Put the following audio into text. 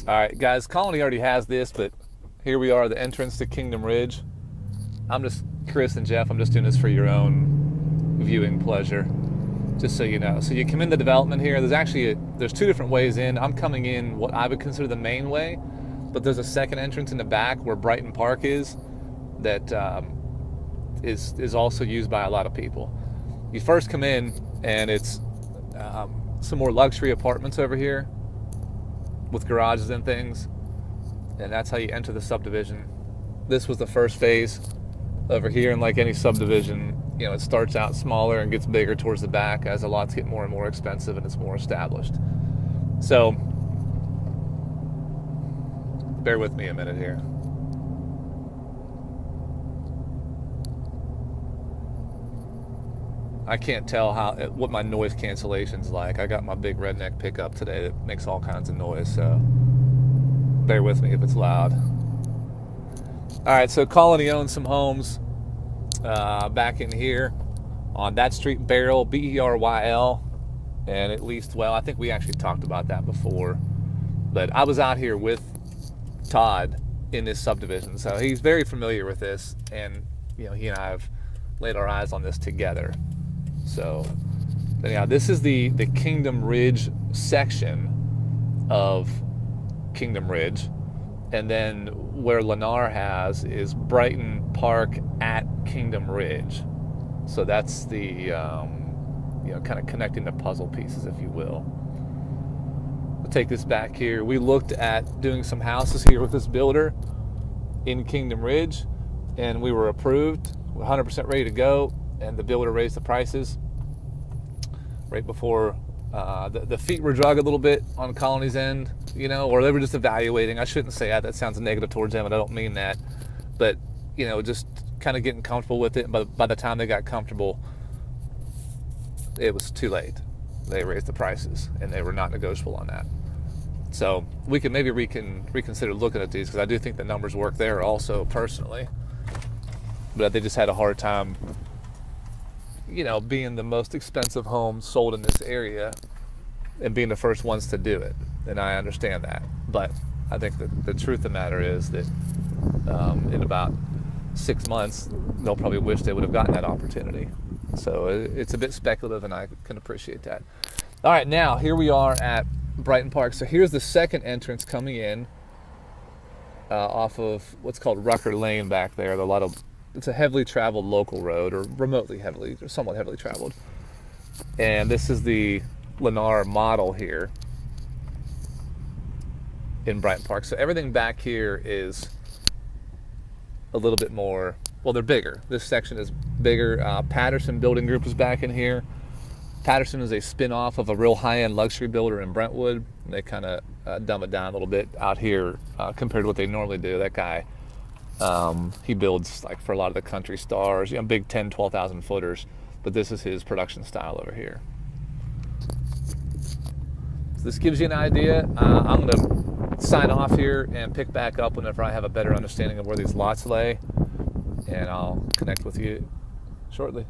All right, guys, Colony already has this, but here we are, the entrance to Kingdom Ridge. I'm just, Chris and Jeff, I'm just doing this for your own viewing pleasure, just so you know. So you come into development here. There's two different ways in. I'm coming in what I would consider the main way, but there's a second entrance in the back where Brighton Park is that is also used by a lot of people. You first come in, and it's some more luxury apartments over here with garages and things, and that's how you enter the subdivision. This was the first phase over here, and like any subdivision, you know, it starts out smaller and gets bigger towards the back as the lots get more and more expensive and it's more established. So bear with me a minute here. I can't tell what my noise cancellation's like. I got my big redneck pickup today that makes all kinds of noise, so bear with me if it's loud. All right, so Colony owns some homes back in here on that street, Beryl, Beryl, and at least, well, I think we actually talked about that before, but I was out here with Todd in this subdivision, so he's very familiar with this, and you know, he and I have laid our eyes on this together. So anyhow, this is the Kingdom Ridge section of Kingdom Ridge, and then where Lennar has is Brighton Park at Kingdom Ridge. So that's the you know, kind of connecting the puzzle pieces, if you will. We'll take this back here. We looked at doing some houses here with this builder in Kingdom Ridge, and we were approved. We're 100% ready to go, and the builder raised the prices right before the feet were drug a little bit on Colony's end, you know, or they were just evaluating. I shouldn't say that. That sounds negative towards them, and I don't mean that. But, you know, just kind of getting comfortable with it. And by the time they got comfortable, it was too late. They raised the prices, and they were not negotiable on that. So we can maybe reconsider looking at these, because I do think the numbers work there also, personally. But they just had a hard time, you know, being the most expensive home sold in this area and being the first ones to do it. And I understand that. But I think that the truth of the matter is that in about 6 months, they'll probably wish they would have gotten that opportunity. So it's a bit speculative, and I can appreciate that. All right, now here we are at Brighton Park. So here's the second entrance coming in off of what's called Rucker Lane back there. It's a heavily traveled local road, or somewhat heavily traveled. And this is the Lennar model here in Brighton Park. So everything back here is a little bit more, well, they're bigger. This section is bigger. Patterson Building Group is back in here. Patterson is a spin-off of a real high-end luxury builder in Brentwood. They kind of dumb it down a little bit out here compared to what they normally do. That guy, he builds like for a lot of the country stars, you know, big 10, 12,000 footers, but this is his production style over here. So this gives you an idea. I'm going to sign off here and pick back up whenever I have a better understanding of where these lots lay, and I'll connect with you shortly.